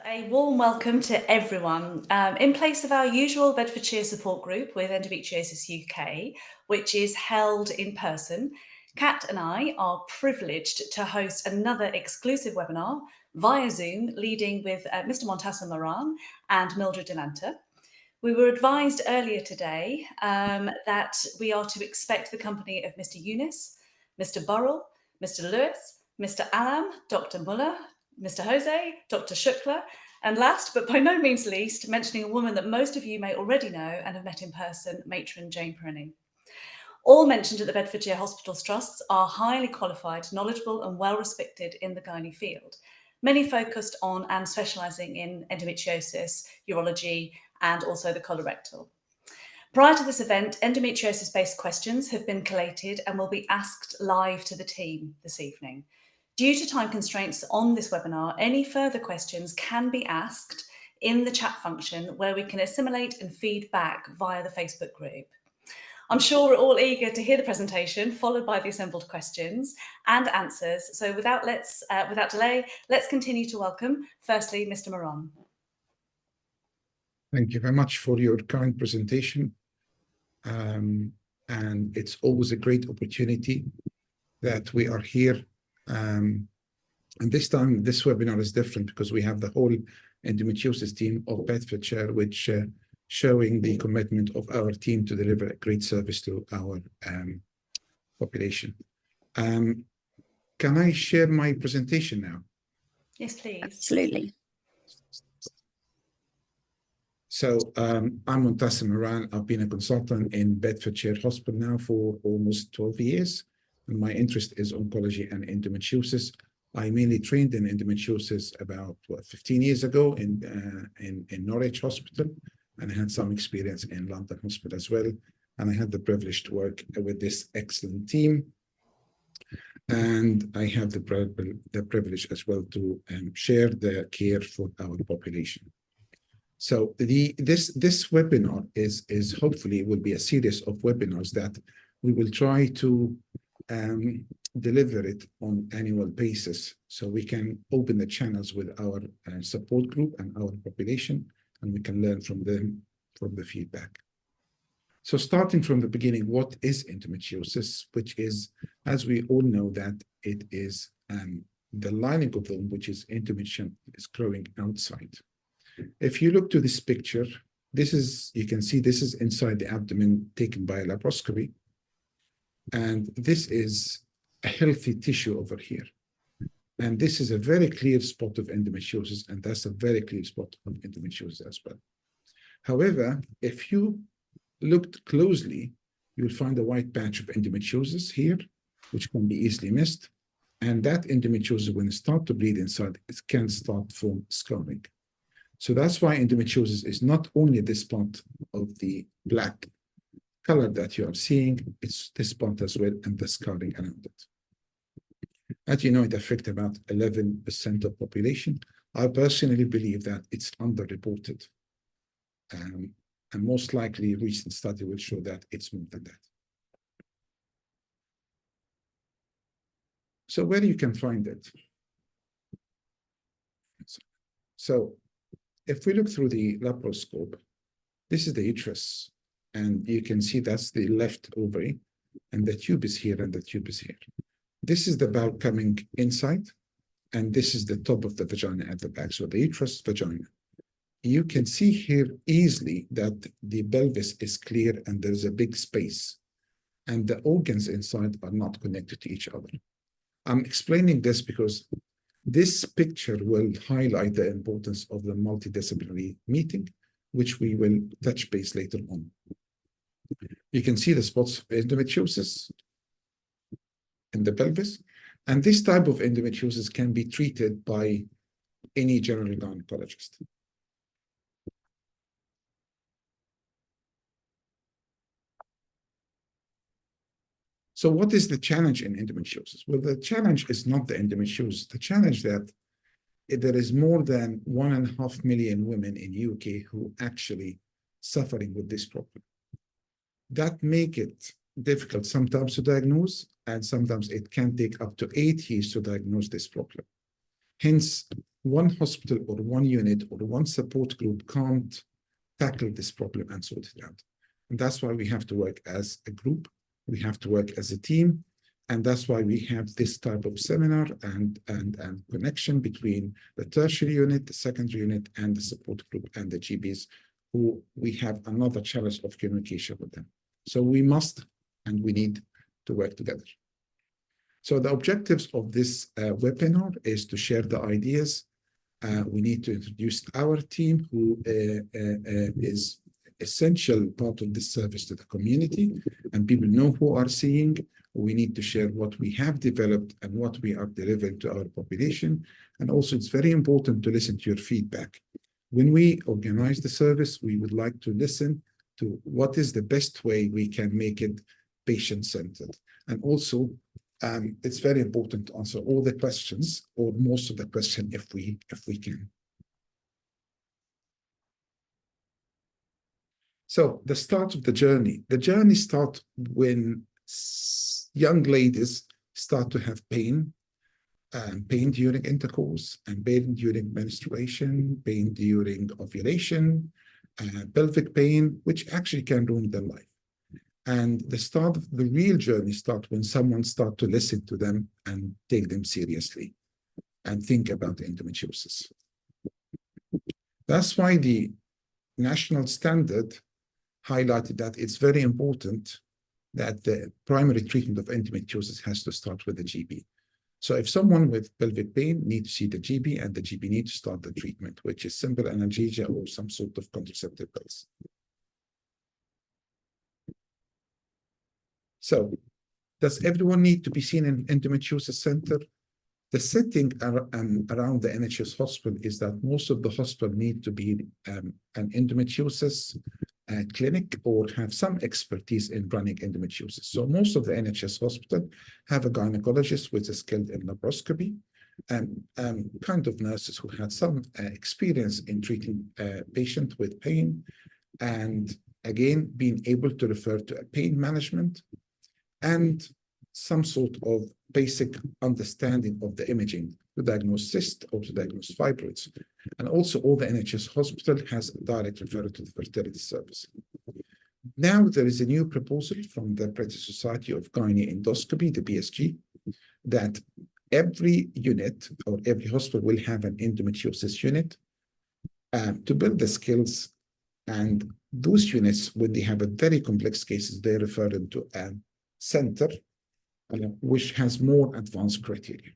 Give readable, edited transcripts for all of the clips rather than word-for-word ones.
A warm welcome to everyone. In place of our usual Bedfordshire support group with Endometriosis UK, which is held in person, Kat and I are privileged to host another exclusive webinar via Zoom, leading with Mr. Montasser Moran and Mildred Delanta. We were advised earlier today that we are to expect the company of Mr. Yunus, Mr. Burrell, Mr. Lewis, Mr. Alam, Dr. Muller, Mr. Jose, Dr. Shukla, and last but by no means least, mentioning a woman that most of you may already know and have met in person, matron Jane Perrine. All mentioned at the Bedfordshire Hospitals Trusts are highly qualified, knowledgeable and well respected in the gynae field, many focused on and specialising in endometriosis, urology and also the colorectal. Prior to this event, endometriosis-based questions have been collated and will be asked live to the team this evening. Due to time constraints on this webinar, any further questions can be asked in the chat function where we can assimilate and feed back via the Facebook group. I'm sure we're all eager to hear the presentation, followed by the assembled questions and answers. So without delay, let's continue to welcome, firstly, Mr. Moran. Thank you very much for your kind presentation. And it's always a great opportunity that we are here. And this time, this webinar is different because we have the whole endometriosis team of Bedfordshire, which showing the commitment of our team to deliver a great service to our population. Can I share my presentation now? Yes, please. Absolutely. So I'm Montasser Moran. I've been a consultant in Bedfordshire Hospital now for almost 12 years. And my interest is oncology and endometriosis. I mainly trained in endometriosis about 15 years ago in Norwich Hospital, and I had some experience in London Hospital as well. And I had the privilege to work with this excellent team. And I have the privilege as well to share the care for our population. So this webinar is hopefully will be a series of webinars that we will try to deliver it on annual basis, so we can open the channels with our support group and our population, and we can learn from them, from the feedback. So starting from the beginning, what is endometriosis? Which is, as we all know, that it is the lining of the womb, which is endometrium, is growing outside. If you look to this picture, you can see this is inside the abdomen taken by a laparoscopy. And this is a healthy tissue over here. And this is a very clear spot of endometriosis, and that's a very clear spot of endometriosis as well. However, if you looked closely, you'll find a white patch of endometriosis here, which can be easily missed. And that endometriosis, when it starts to bleed inside, it can start from scarring. So that's why endometriosis is not only this spot of the black color that you are seeing, it's this spot as well and the scarring around it. As you know, it affects about 11% of population. I personally believe that it's underreported. And most likely recent study will show that it's more than that. So where you can find it? So if we look through the laparoscope, this is the uterus. And you can see that's the left ovary, and the tube is here, and the tube is here. This is the bowel coming inside, and this is the top of the vagina at the back. So the uterus, vagina. You can see here easily that the pelvis is clear, and there's a big space, and the organs inside are not connected to each other. I'm explaining this because this picture will highlight the importance of the multidisciplinary meeting, which we will touch base later on. You can see the spots of endometriosis in the pelvis, and this type of endometriosis can be treated by any general gynecologist. So what is the challenge in endometriosis? Well, the challenge is not the endometriosis. The challenge that there is more than 1.5 million women in UK who actually suffering with this problem. That make it difficult sometimes to diagnose, and sometimes it can take up to 8 years to diagnose this problem. Hence, one hospital or one unit or one support group can't tackle this problem and sort it out. And that's why we have to work as a group. We have to work as a team. And that's why we have this type of seminar and connection between the tertiary unit, the secondary unit, and the support group and the GPs, who we have another challenge of communication with them. So we must and we need to work together. So the objectives of this webinar is to share the ideas. We need to introduce our team, who is essential part of this service to the community, and people know who are seeing. We need to share what we have developed and what we are delivering to our population. And also, it's very important to listen to your feedback. When we organize the service, we would like to listen to what is the best way we can make it patient-centered. And also, it's very important to answer all the questions, or most of the questions, if we can. So the start of the journey. The journey starts when young ladies start to have pain, pain during intercourse, and pain during menstruation, pain during ovulation, pelvic pain, which actually can ruin their life. And the start of the real journey starts when someone starts to listen to them and take them seriously and think about endometriosis. That's why the national standard highlighted that it's very important that the primary treatment of endometriosis has to start with the GP. So if someone with pelvic pain needs to see the GP, and the GP needs to start the treatment, which is simple analgesia or some sort of contraceptive pills. So does everyone need to be seen in endometriosis center? The setting around the NHS hospital is that most of the hospital need to be an endometriosis clinic or have some expertise in running endometriosis. So most of the NHS hospital have a gynecologist with a skilled in laparoscopy and kind of nurses who had some experience in treating patient with pain, and again, being able to refer to a pain management and some sort of basic understanding of the imaging to diagnose cyst or to diagnose fibroids. And also all the NHS hospital has a direct referral to the fertility service. Now there is a new proposal from the British Society of Gynae Endoscopy, the BSG, that every unit or every hospital will have an endometriosis unit to build the skills. And those units, when they have a very complex cases, they refer them to a center which has more advanced criteria.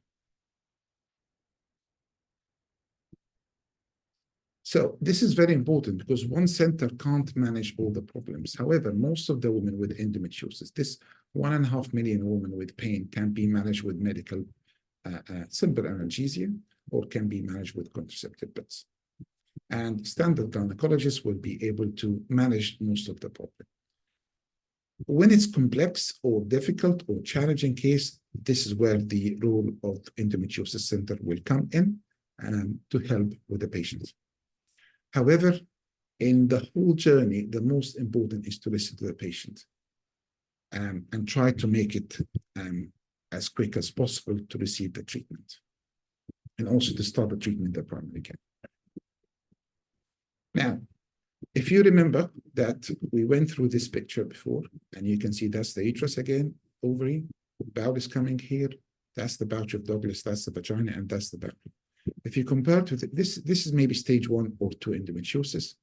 So this is very important because one center can't manage all the problems. However, most of the women with endometriosis, this 1.5 million women with pain, can be managed with medical simple analgesia or can be managed with contraceptive pills. And standard gynecologists will be able to manage most of the problem. When it's complex or difficult or challenging case, this is where the role of endometriosis center will come in to help with the patient. However, in the whole journey, the most important is to listen to the patient and try to make it as quick as possible to receive the treatment, and also to start the treatment the primary care. Now, if you remember that we went through this picture before, and you can see that's the uterus again, ovary, bowel is coming here, that's the pouch of Douglas, that's the vagina, and that's the bowel. If you compare to this is maybe stage 1 or 2 endometriosis.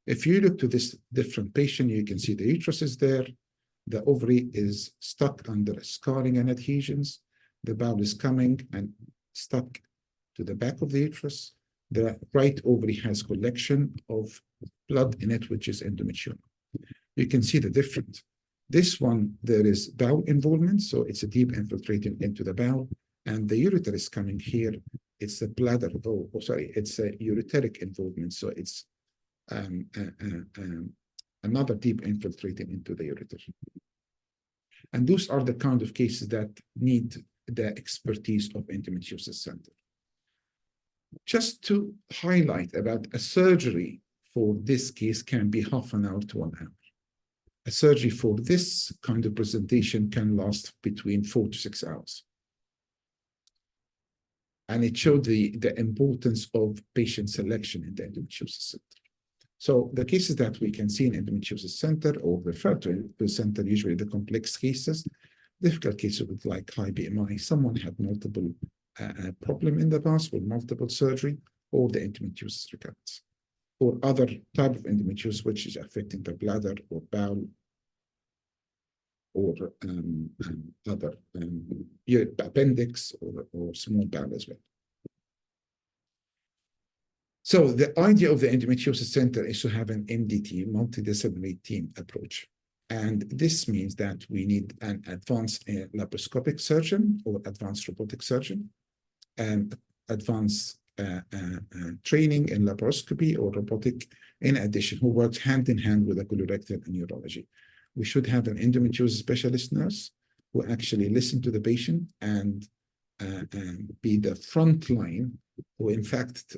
If you look to this different patient, you can see the uterus is there, the ovary is stuck under scarring and adhesions, the bowel is coming and stuck to the back of the uterus. The right ovary has collection of blood in it, which is endometrium. You can see the difference. This one, there is bowel involvement, so it's a deep infiltrating into the bowel, and the ureter is coming here. It's a bladder, it's a ureteric involvement, so it's another deep infiltrating into the ureter. And those are the kind of cases that need the expertise of endometriosis center. Just to highlight about a surgery for this case can be half an hour to 1 hour. A surgery for this kind of presentation can last between 4 to 6 hours. and it showed the importance of patient selection in the endometriosis center. So the cases that we can see in endometriosis center or refer to the center, usually the complex cases, difficult cases with like high BMI, someone had multiple problem in the past with multiple surgery, or the endometriosis recurrence, or other type of endometriosis which is affecting the bladder or bowel, or other appendix or small bowel as well. So the idea of the endometriosis center is to have an MDT, multidisciplinary team approach. And this means that we need an advanced laparoscopic surgeon or advanced robotic surgeon, and advanced training in laparoscopy or robotic, in addition, who works hand in hand with a colorectal and urology. We should have an endometriosis specialist nurse who actually listen to the patient and be the front line, who in fact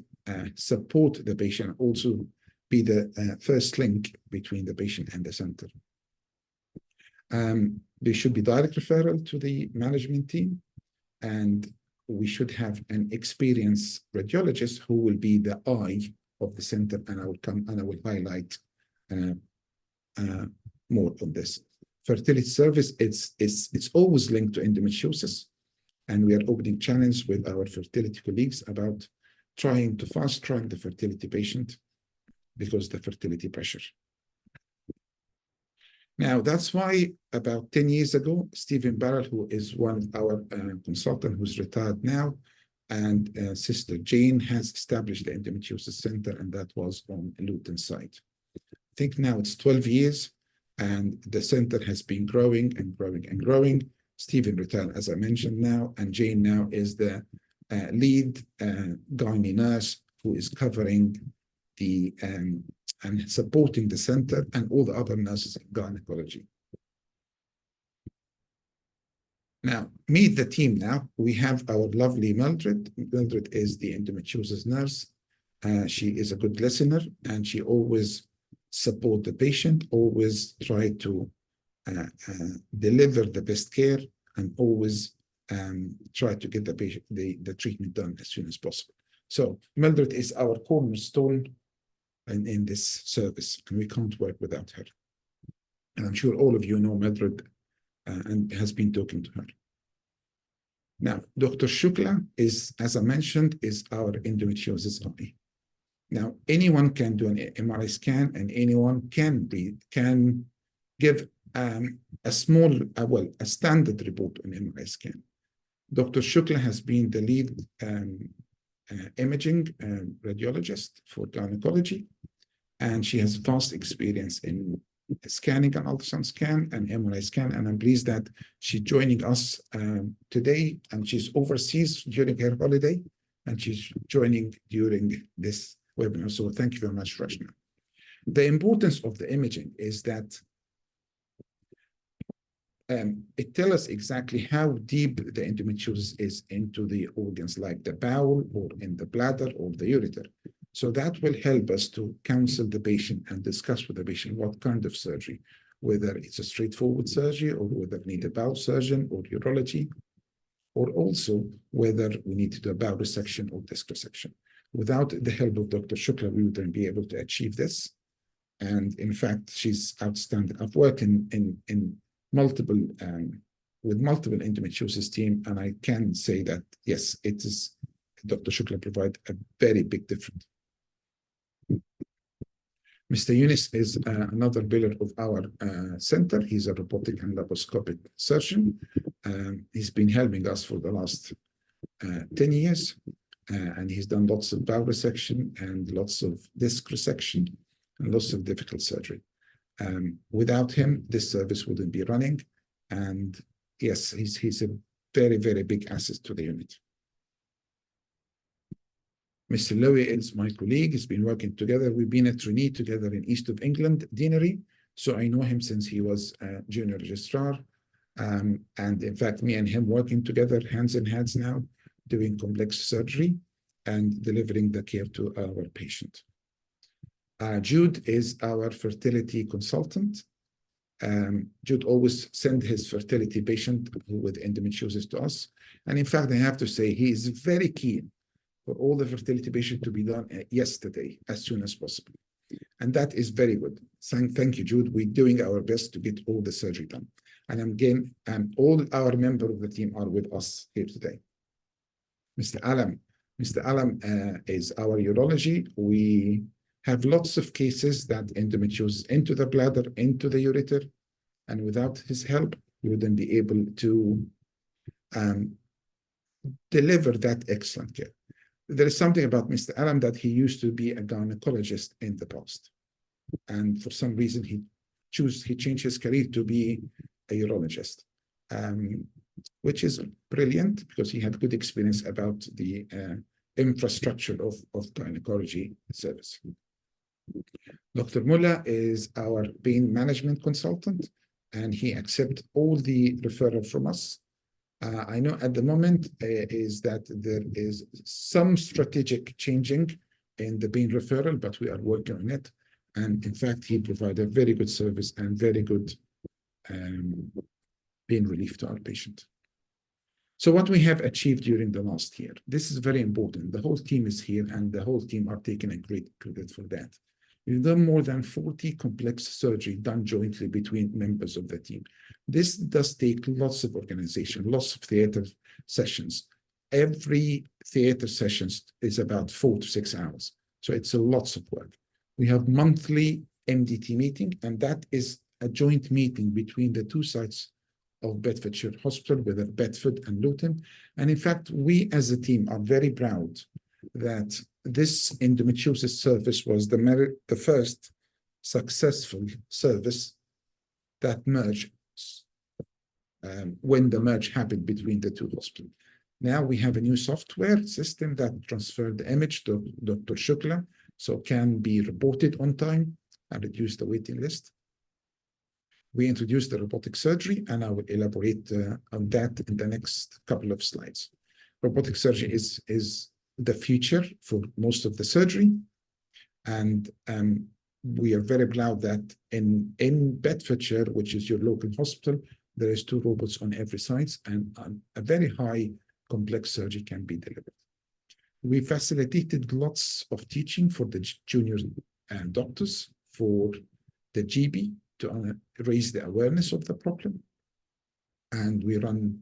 support the patient, also be the first link between the patient and the center. There should be direct referral to the management team, and we should have an experienced radiologist who will be the eye of the center, and I will come and I will highlight more on this. Fertility service, it's always linked to endometriosis, and we are opening challenge with our fertility colleagues about trying to fast track the fertility patient because the fertility pressure. Now, that's why about 10 years ago, Stephen Barrell, who is one of our consultants who's retired now, and Sister Jane has established the Endometriosis Center, and that was on Luton site. I think now it's 12 years, and the center has been growing and growing and growing. Stephen retired, as I mentioned now, and Jane now is the lead gynae nurse who is covering the and supporting the center and all the other nurses in gynecology. Now, meet the team now. We have our lovely Mildred. Mildred is the endometriosis nurse. She is a good listener, and she always support the patient, always try to deliver the best care, and always try to get the patient the treatment done as soon as possible. So Mildred is our cornerstone in this service, and we can't work without her. And I'm sure all of you know Mildred and has been talking to her. Now, Dr. Shukla is, as I mentioned, is our endometriosis eye. Now, anyone can do an MRI scan, and anyone can give a small, a standard report on MRI scan. Dr. Shukla has been the lead imaging radiologist for gynecology, and she has vast experience in scanning and ultrasound scan and MRI scan, and I'm pleased that she's joining us today, and she's overseas during her holiday, and she's joining during this webinar. So thank you very much, Rashna. The importance of the imaging is that it tells us exactly how deep the endometriosis is into the organs, like the bowel or in the bladder or the ureter. So that will help us to counsel the patient and discuss with the patient what kind of surgery, whether it's a straightforward surgery or whether we need a bowel surgeon or urology, or also whether we need to do a bowel resection or disc resection. Without the help of Dr. Shukla, we wouldn't be able to achieve this. And in fact, she's outstanding. I've worked in multiple with multiple endometriosis team, and I can say that yes, it is Dr. Shukla provide a very big difference. Mr. Yunus is another pillar of our center. He's a robotic and laparoscopic surgeon. He's been helping us for the last 10 years, and he's done lots of bowel resection and lots of disc resection and lots of difficult surgery. Without him, this service wouldn't be running. And yes, he's a very, very big asset to the unit. Mr. Lowy is my colleague. He's been working together. We've been a trainee together in East of England Deanery. So I know him since he was a junior registrar. And in fact, me and him working together, hands in hands now, doing complex surgery and delivering the care to our patient. Jude is our fertility consultant. Jude always send his fertility patient with endometriosis to us. And in fact, I have to say, he is very keen for all the fertility patients to be done yesterday, as soon as possible. And that is very good. Thank you, Jude. We're doing our best to get all the surgery done. And again, all our members of the team are with us here today. Mr. Alam. Mr. Alam is our urology. We have lots of cases that endometriosis into the bladder, into the ureter, and without his help, we wouldn't be able to deliver that excellent care. There is something about Mr. Alam that he used to be a gynecologist in the past. And for some reason, he changed his career to be a urologist, which is brilliant because he had good experience about the infrastructure of gynecology service. Dr. Mullah is our pain management consultant, and he accepts all the referral from us. I know at the moment is that there is some strategic changing in the pain referral, but we are working on it. And in fact, he provided a very good service and very good pain relief to our patient. So what we have achieved during the last year, this is very important. The whole team is here and the whole team are taking a great credit for that. We've done more than 40 complex surgery done jointly between members of the team. This does take lots of organization, lots of theater sessions. Every theater session is about 4 to 6 hours. So it's a lots of work. We have monthly MDT meeting, and that is a joint meeting between the two sites of Bedfordshire Hospital, whether Bedford and Luton. And in fact, we as a team are very proud that this endometriosis service was the first successful service that merged when the merge happened between the two hospitals. Now we have a new software system that transferred the image to Dr. Shukla, so can be reported on time and reduce the waiting list. We introduced the robotic surgery, and I will elaborate on that in the next couple of slides. Robotic surgery is the future for most of the surgery, and we are very proud that in Bedfordshire, which is your local hospital, there is 2 robots on every side, and a very high complex surgery can be delivered. We facilitated lots of teaching for the junior doctors, for the GB, to raise the awareness of the problem. And we run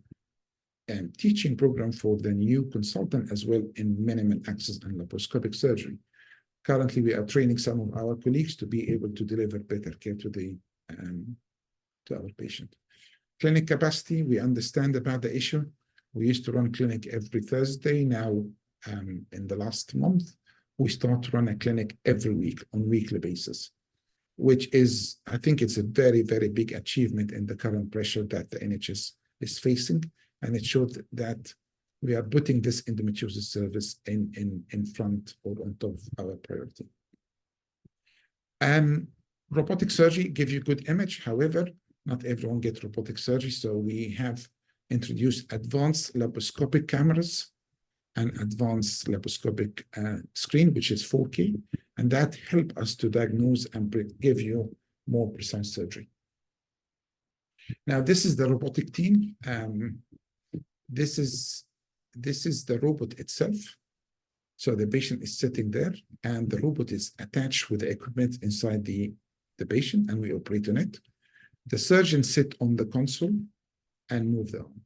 a teaching program for the new consultant as well in minimal access and laparoscopic surgery. Currently, we are training some of our colleagues to be able to deliver better care to our patient. Clinic capacity, we understand about the issue. We used to run clinic every Thursday. Now, in the last month, we start to run a clinic every week on weekly basis, which is, I think it's a very, very big achievement in the current pressure that the NHS is facing. And it showed that we are putting this endometriosis service in front or on top of our priority. Robotic surgery gives you good image. However, not everyone gets robotic surgery. So we have introduced advanced laparoscopic cameras and advanced laparoscopic screen, which is 4K. And that helps us to diagnose and give you more precise surgery. Now, this is the robotic team. This is the robot itself. So the patient is sitting there, and the robot is attached with the equipment inside the patient, and we operate on it. The surgeon sits on the console and move the arm.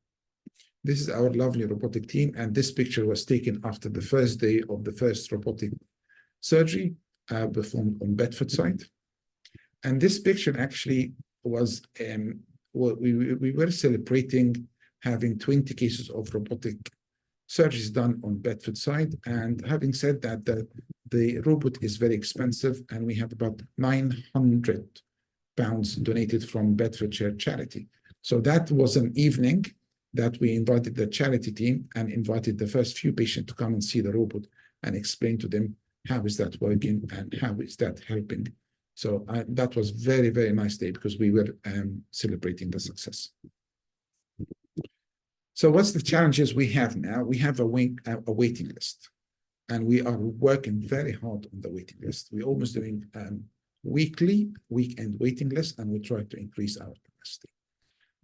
This is our lovely robotic team, and this picture was taken after the first day of the first robotic surgery performed on Bedford side. And this picture actually was, we were celebrating having 20 cases of robotic surgeries done on Bedford side. And having said that, the robot is very expensive, and we have about £900 donated from Bedfordshire charity. So that was an evening that we invited the charity team and invited the first few patients to come and see the robot and explain to them how is that working and how is that helping. So that was very, very nice day because we were celebrating the success. So what's the challenges we have now? We have a waiting list, and we are working very hard on the waiting list. We're almost doing weekly, weekend waiting list, and we try to increase our capacity.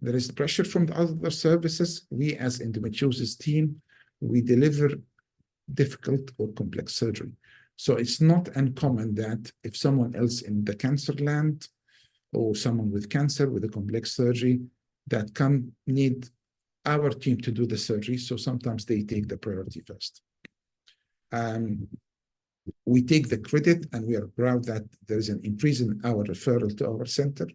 There is pressure from the other services. We, as endometriosis team, we deliver difficult or complex surgery. So it's not uncommon that if someone else in the cancer land or someone with cancer with a complex surgery that can need our team to do the surgery, so sometimes they take the priority first. We take the credit, and we are proud that there is an increase in our referral to our center,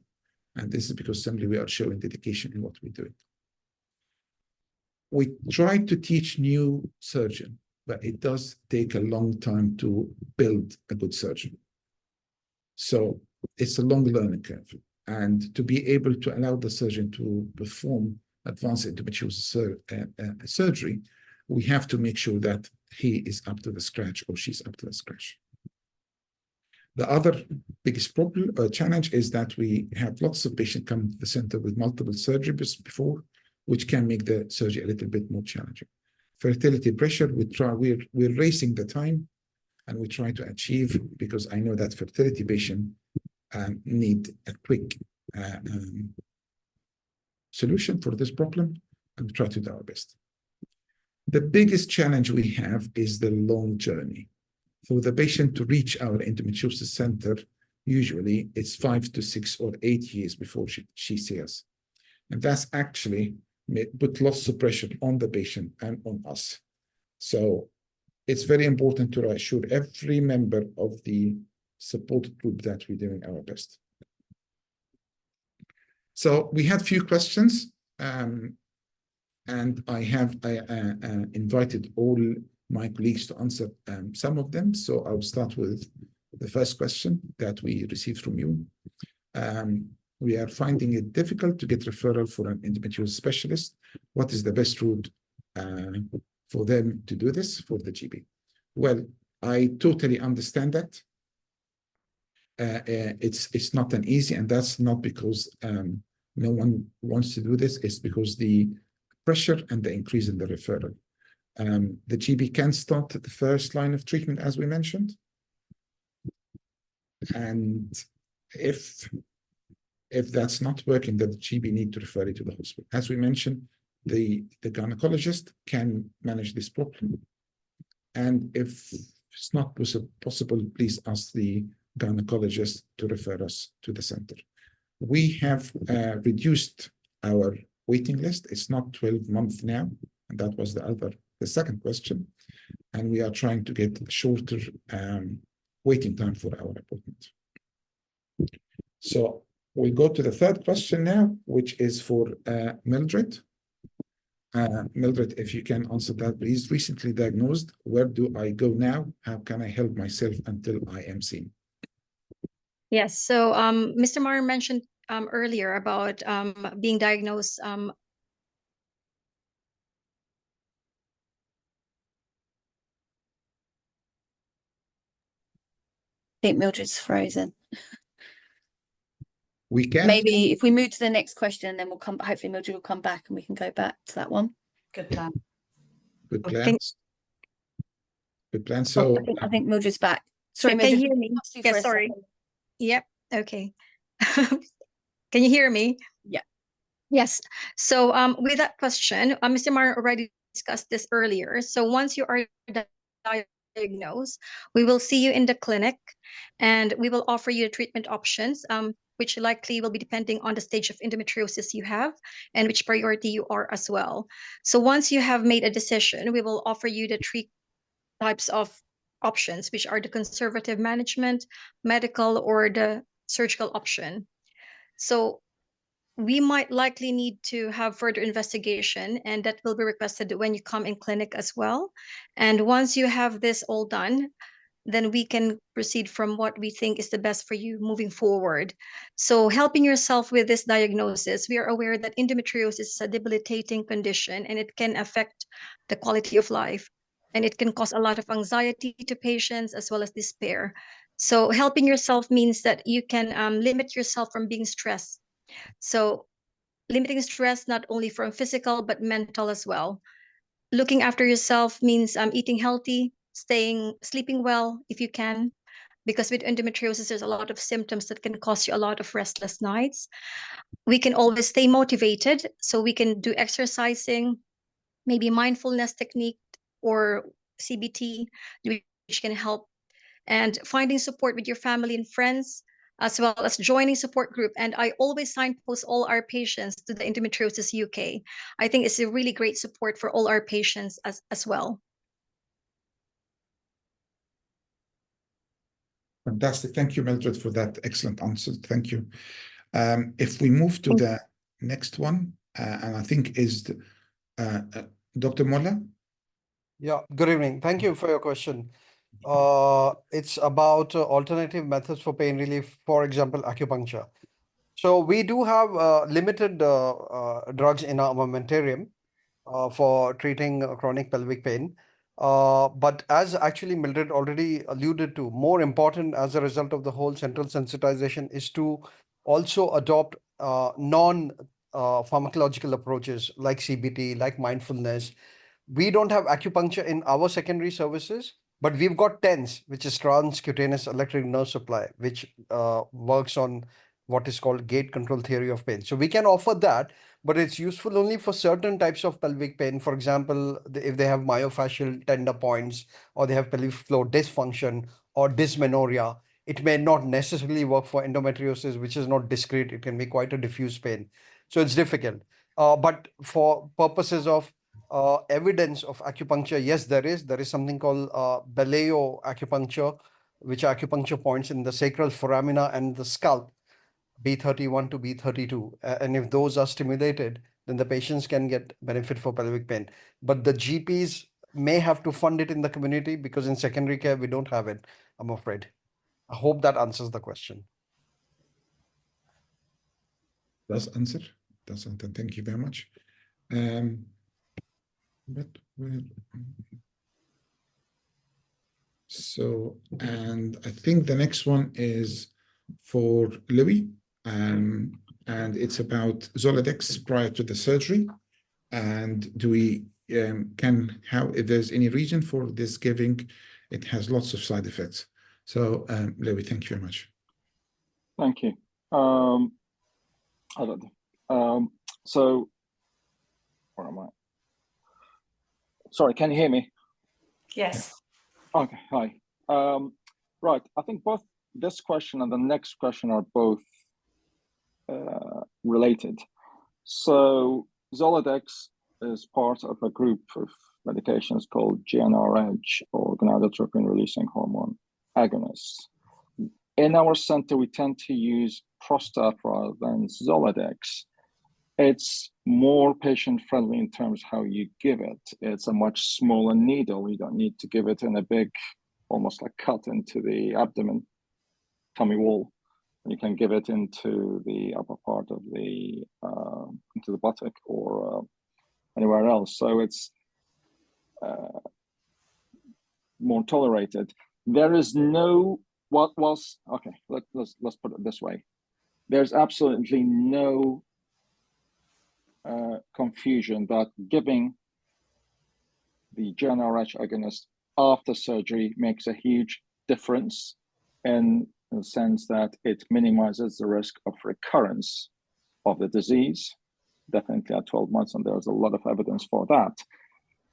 and this is because simply we are showing dedication in what we're doing. We try to teach new surgeons, but it does take a long time to build a good surgeon. So it's a long learning curve, and to be able to allow the surgeon to perform advanced endometriosis surgery, we have to make sure that he is up to the scratch or she's up to the scratch. The other biggest problem challenge is that we have lots of patients come to the center with multiple surgeries before, which can make the surgery a little bit more challenging. Fertility pressure, we're racing the time, and we try to achieve, because I know that fertility patients need a quick solution for this problem, and we try to do our best. The biggest challenge we have is the long journey. For the patient to reach our endometriosis center, usually it's 5 to 6 or 8 years before she sees us. And that's actually put lots of pressure on the patient and on us. So it's very important to assure every member of the support group that we're doing our best. So we had a few questions, and I invited all my colleagues to answer some of them. So I'll start with the first question that we received from you. We are finding it difficult to get referral for an endometriosis specialist. What is the best route for them to do this for the GP? Well, I totally understand that. It's not an easy, and that's not because no one wants to do this. It's because the pressure and the increase in the referral. The GP can start at the first line of treatment, as we mentioned. And if that's not working, then the GP need to refer it to the hospital. As we mentioned, the gynecologist can manage this problem. And if it's not possible, please ask the gynecologist to refer us to the center. We have reduced our waiting list. It's not 12 months now, and that was the second question. And we are trying to get shorter waiting time for our appointment. So we'll go to the third question now, which is for Mildred. Mildred, if you can answer that, please. Recently diagnosed, where do I go now? How can I help myself until I am seen? Yes, so Mr. Mar mentioned earlier about being diagnosed. I think Mildred's frozen. We can maybe if we move to the next question, then we'll come. Hopefully, Mildred will come back and we can go back to that one. Good plan. Good plan. Good plan. So I think Mildred's back. Sorry, can Mildred, you hear me? yeah, sorry. Yep. Okay. Can you hear me? Yeah. Yes. So with that question, Mr. Mar already discussed this earlier. So once you are diagnosed, we will see you in the clinic, and we will offer you treatment options, which likely will be depending on the stage of endometriosis you have and which priority you are as well. So once you have made a decision, we will offer you the 3 types of options, which are the conservative management, medical, or the surgical option. So we might likely need to have further investigation, and that will be requested when you come in clinic as well. And once you have this all done, then we can proceed from what we think is the best for you moving forward. So helping yourself with this diagnosis, we are aware that endometriosis is a debilitating condition, and it can affect the quality of life. And it can cause a lot of anxiety to patients as well as despair. So helping yourself means that you can limit yourself from being stressed. So limiting stress, not only from physical, but mental as well. Looking after yourself means eating healthy, sleeping well if you can, because with endometriosis, there's a lot of symptoms that can cause you a lot of restless nights. We can always stay motivated, so we can do exercising, maybe mindfulness technique or CBT, which can help, and finding support with your family and friends, as well as joining support group. And I always signpost all our patients to the Endometriosis UK. I think it's a really great support for all our patients as well. Fantastic. Thank you, Mildred, for that excellent answer. Thank you. If we move to the next one, and I think is Dr. Molla. Yeah, good evening. Thank you for your question. It's about alternative methods for pain relief, for example, acupuncture. So we do have limited drugs in our armamentarium for treating chronic pelvic pain. But as actually Mildred already alluded to, more important as a result of the whole central sensitization is to also adopt non-pharmacological approaches like CBT, like mindfulness. We don't have acupuncture in our secondary services, but we've got TENS, which is transcutaneous electric nerve supply, which works on what is called gate control theory of pain. So we can offer that, but it's useful only for certain types of pelvic pain. For example, if they have myofascial tender points, or they have pelvic floor dysfunction or dysmenorrhea, it may not necessarily work for endometriosis, which is not discrete. It can be quite a diffuse pain. So it's difficult. But for purposes of evidence of acupuncture, yes, there is something called Baleo acupuncture, which are acupuncture points in the sacral foramina and the scalp, B31 to B32. And if those are stimulated, then the patients can get benefit for pelvic pain. But the GPs may have to fund it in the community, because in secondary care, we don't have it, I'm afraid. I hope that answers the question. Does answer. Thank you very much. But so, and I think the next one is for Louis, and it's about Zoladex prior to the surgery. And do we if there's any reason for this giving? It has lots of side effects. So, Louis, thank you very much. Thank you. I don't know. So, where am I? Sorry, can you hear me? Yes. Okay, hi. Right, I think both this question and the next question are both related. So Zoladex is part of a group of medications called GnRH, or gonadotropin releasing hormone agonists. In our center, we tend to use Prostat rather than Zoladex. It's more patient-friendly in terms of how you give it. It's a much smaller needle. You don't need to give it in a big, almost like cut into the abdomen, tummy wall. You can give it into the upper part of the, into the buttock or anywhere else. So it's more tolerated. There is no, okay, let's put it this way. There's absolutely no confusion that giving the GnRH agonist after surgery makes a huge difference in the sense that it minimizes the risk of recurrence of the disease, definitely at 12 months, and there's a lot of evidence for that.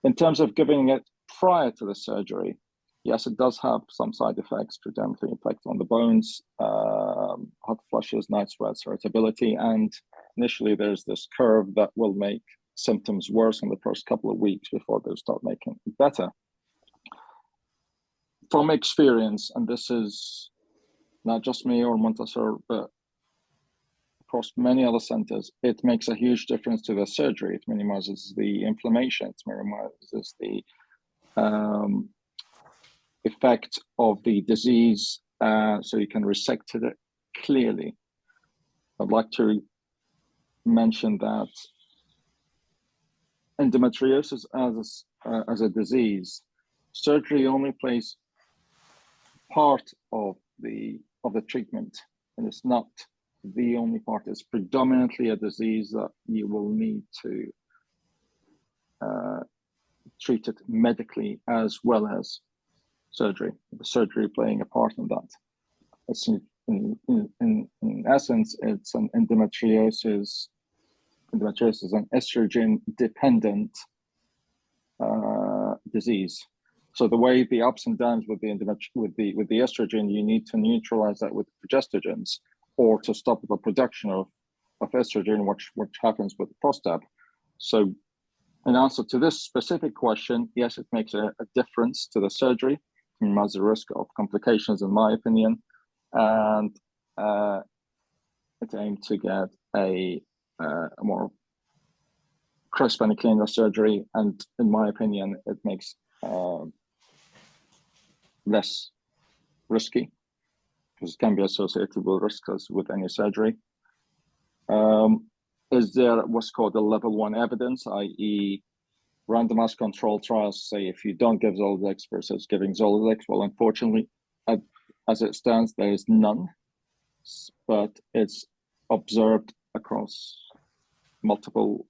In terms of giving it prior to the surgery, yes, it does have some side effects, predominantly effect on the bones, hot flushes, night sweats, irritability, and initially there's this curve that will make symptoms worse in the first couple of weeks before they start making it better. From experience, and this is not just me or Montasser, but across many other centers, it makes a huge difference to the surgery. It minimizes the inflammation, it minimizes the effect of the disease, so you can resect it clearly. I'd like to mention that endometriosis as a disease, surgery only plays part of the treatment, and it's not the only part. It's predominantly a disease that you will need to treat it medically as well as surgery, the surgery playing a part in that. It's in essence, it's an endometriosis an estrogen-dependent disease. So the way the ups and downs with the estrogen, you need to neutralize that with progestogens, or to stop the production of estrogen, which happens with the prostate. So in answer to this specific question, yes, it makes a difference to the surgery, minimize the risk of complications, in my opinion, and it aimed to get a more crisp and cleaner surgery, and in my opinion, it makes less risky, because it can be associated with risks as with any surgery. Is there what's called a level 1 evidence, i.e. randomized controlled trials, say if you don't give Zoladex versus giving Zoladex? Well, unfortunately, as it stands, there is none, but it's observed across multiple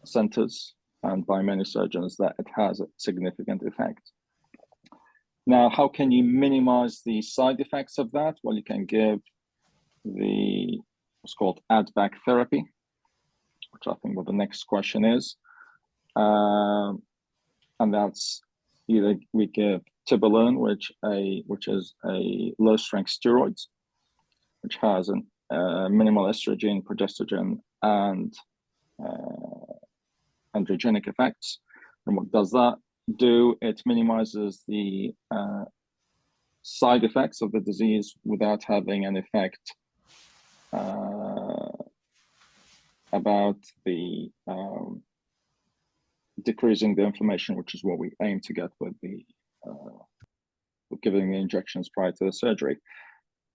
centers and by many surgeons that it has a significant effect. Now, how can you minimize the side effects of that? Well, you can give what's called add-back therapy, which I think what the next question is. And that's either we give tibolone, which is a low-strength steroid, which has an minimal estrogen, progestogen, and androgenic effects. And what does that do? It minimizes the side effects of the disease without having an effect about the decreasing the inflammation, which is what we aim to get with the with giving the injections prior to the surgery.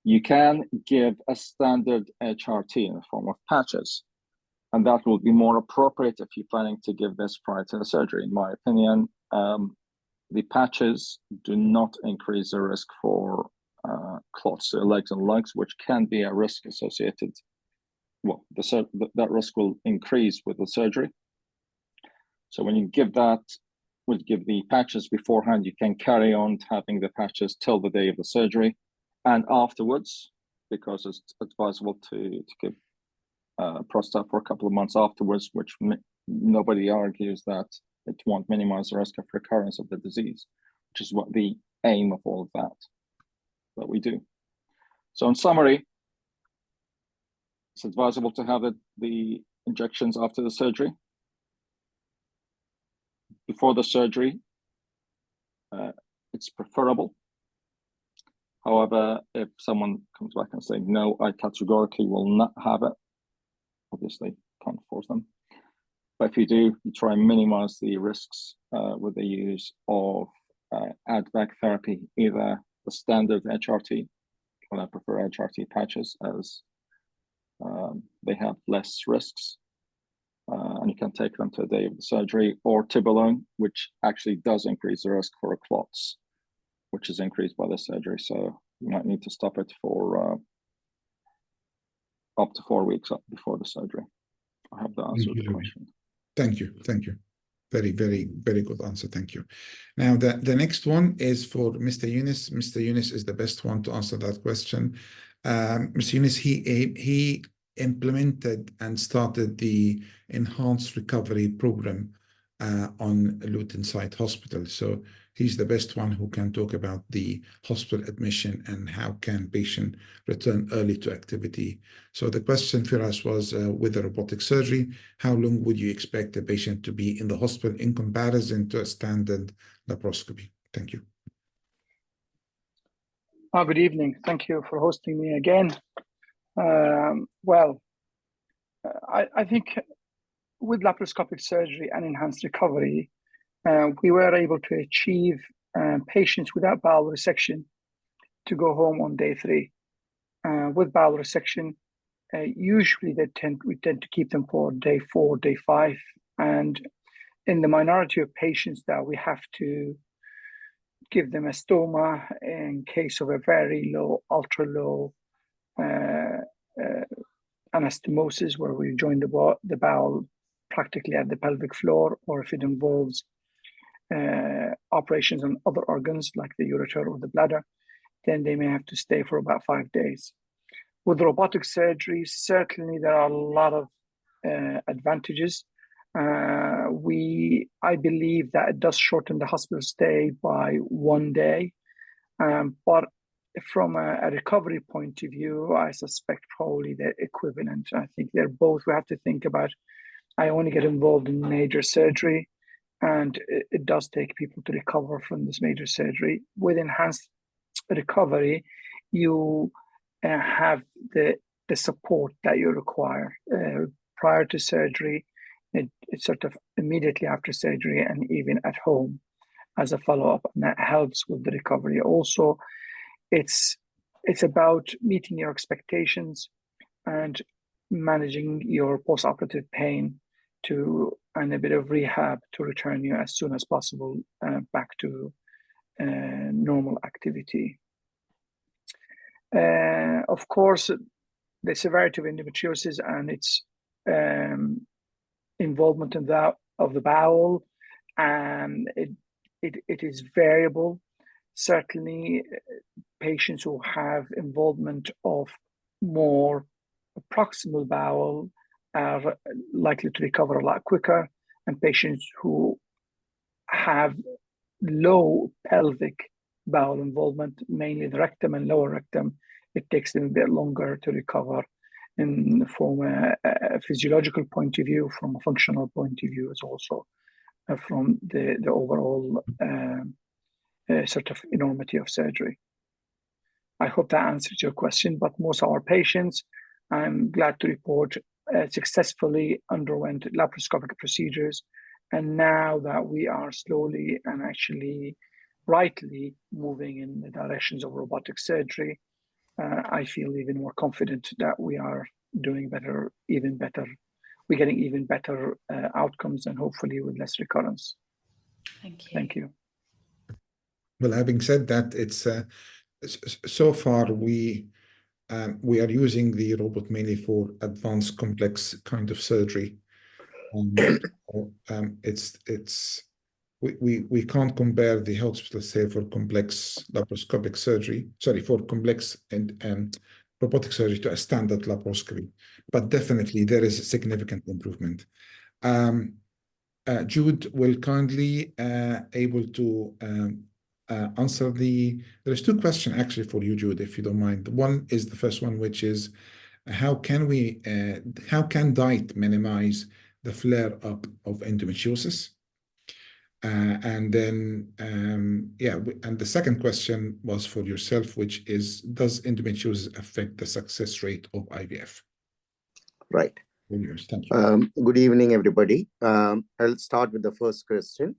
You can give a standard HRT in the form of patches, and that will be more appropriate if you're planning to give this prior to the surgery. In my opinion, the patches do not increase the risk for clots to legs and lungs, which can be a risk associated. Well, that risk will increase with the surgery. So when you give the patches beforehand, you can carry on having the patches till the day of the surgery and afterwards, because it's advisable to give prostate for a couple of months afterwards, which nobody argues that it won't minimize the risk of recurrence of the disease, which is what the aim of all of that we do. So in summary, it's advisable to have the injections after the surgery. Before the surgery, it's preferable. However, if someone comes back and say, no, I categorically will not have it, obviously can't force them. But if you do, you try and minimize the risks with the use of add-back therapy, either the standard HRT, and I prefer HRT patches as they have less risks, and you can take them to the day of the surgery, or tibolone, which actually does increase the risk for clots, which is increased by the surgery. So you might need to stop it for up to 4 weeks before the surgery. I hope that answered the question. Thank you. Very, very, very good answer. Thank you. Now, the next one is for Mr. Yunus. Mr. Yunus is the best one to answer that question. Mr. Yunus, he implemented and started the enhanced recovery program on Luton Site Hospital. So he's the best one who can talk about the hospital admission and how can patient return early to activity. So the question for us was, with the robotic surgery, how long would you expect the patient to be in the hospital in comparison to a standard laparoscopy? Thank you. Good evening. Thank you for hosting me again. I think with laparoscopic surgery and enhanced recovery, we were able to achieve patients without bowel resection to go home on day 3. With bowel resection, usually we tend to keep them for day 4, day 5, and in the minority of patients that we have to give them a stoma in case of a very low, ultra low anastomosis, where we join the bowel practically at the pelvic floor, or if it involves operations on other organs like the ureter or the bladder, then they may have to stay for about 5 days. With robotic surgery, certainly there are a lot of advantages. I believe that it does shorten the hospital stay by 1 day, but from a recovery point of view, I suspect probably they're equivalent. I think they're both. We have to think about, I only get involved in major surgery, and it does take people to recover from this major surgery. With enhanced recovery, you have the support that you require prior to surgery, it's sort of immediately after surgery, and even at home as a follow-up, and that helps with the recovery. Also, it's about meeting your expectations and managing your post-operative pain and a bit of rehab to return you as soon as possible back to normal activity. Of course, the severity of endometriosis and its involvement in that of the bowel, and it is variable. Certainly, patients who have involvement of more proximal bowel are likely to recover a lot quicker, and patients who have low pelvic bowel involvement, mainly the rectum and lower rectum, it takes them a bit longer to recover. And from a physiological point of view, from a functional point of view, is also from the overall sort of enormity of surgery. I hope that answers your question, but most of our patients, I'm glad to report, successfully underwent laparoscopic procedures. And now that we are slowly and actually rightly moving in the directions of robotic surgery, I feel even more confident that we are doing better, even better. We're getting even better outcomes, and hopefully with less recurrence. Thank you. Thank you. Well, having said that, it's so far we are using the robot mainly for advanced complex kind of surgery. We can't compare the hospital, say, for complex laparoscopic surgery, for complex and robotic surgery to a standard laparoscopy, but definitely there is a significant improvement. Jude will kindly able to answer there's two questions actually for you, Jude, if you don't mind. One is the first one, which is how can diet minimize the flare-up of endometriosis? And then, and the second question was for yourself, which is, does endometriosis affect the success rate of IVF? Right. Thank you. Good evening, everybody. I'll start with the first question.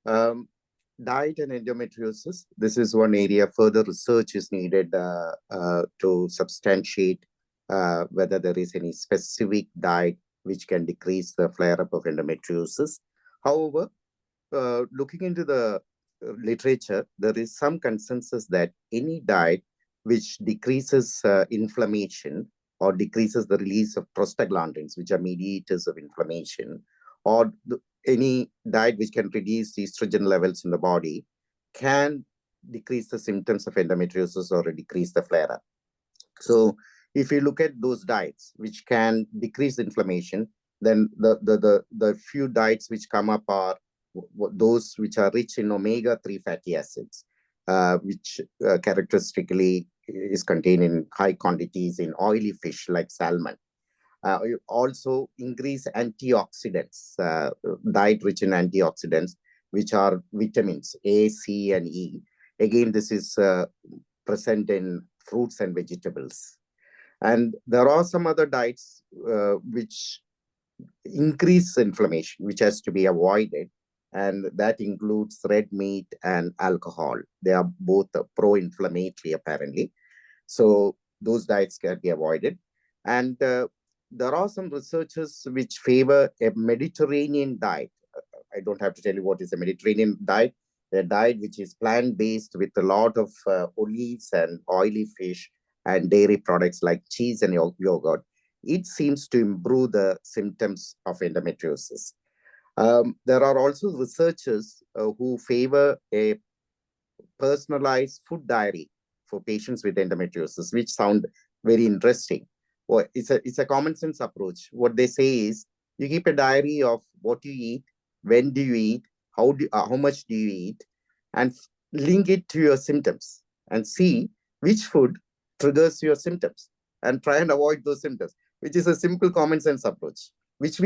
Diet and endometriosis. This is one area further research is needed to substantiate whether there is any specific diet which can decrease the flare-up of endometriosis. However, looking into the literature, there is some consensus that any diet which decreases inflammation or decreases the release of prostaglandins, which are mediators of inflammation, or any diet which can reduce the estrogen levels in the body, can decrease the symptoms of endometriosis or decrease the flare-up. So if you look at those diets which can decrease inflammation, then the few diets which come up are those which are rich in omega-3 fatty acids, which characteristically is contained in high quantities in oily fish like salmon. Also increase antioxidants, diet rich in antioxidants, which are vitamins A, C, and E. Again, this is present in fruits and vegetables. And there are some other diets which increase inflammation, which has to be avoided. And that includes red meat and alcohol. They are both pro-inflammatory, apparently. So those diets can be avoided. And there are some researchers which favor a Mediterranean diet. I don't have to tell you what is a Mediterranean diet. A diet which is plant-based with a lot of olives and oily fish and dairy products like cheese and yogurt. It seems to improve the symptoms of endometriosis. There are also researchers who favor a personalized food diary for patients with endometriosis, which sound very interesting. Well, it's a common sense approach. What they say is you keep a diary of what you eat, when do you eat, how much do you eat, and link it to your symptoms and see which food triggers your symptoms and try and avoid those symptoms, which is a simple common sense approach, which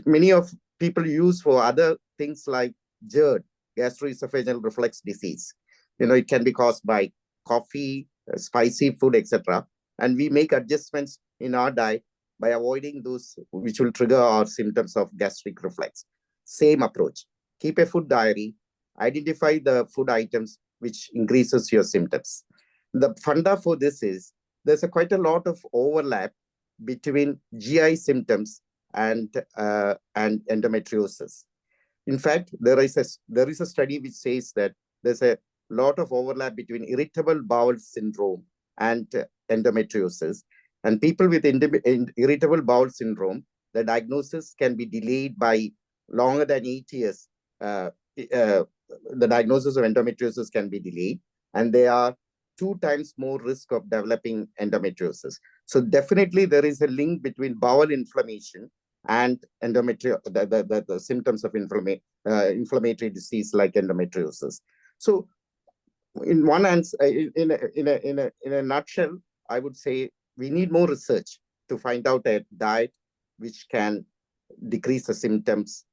many of people use for other things like GERD, gastroesophageal reflux disease. It can be caused by coffee, spicy food, etc. And we make adjustments in our diet by avoiding those which will trigger our symptoms of gastric reflux. Same approach. Keep a food diary, identify the food items which increases your symptoms. The funda for this is there's quite a lot of overlap between GI symptoms and endometriosis. In fact, there is a study which says that there's a lot of overlap between irritable bowel syndrome and endometriosis. And people with irritable bowel syndrome, the diagnosis can be delayed by longer than 8 years. The diagnosis of endometriosis can be delayed, and they are 2 times more risk of developing endometriosis. So definitely there is a link between bowel inflammation and the symptoms of inflammatory disease like endometriosis. So in one answer, in a nutshell, I would say we need more research to find out a diet which can decrease the symptoms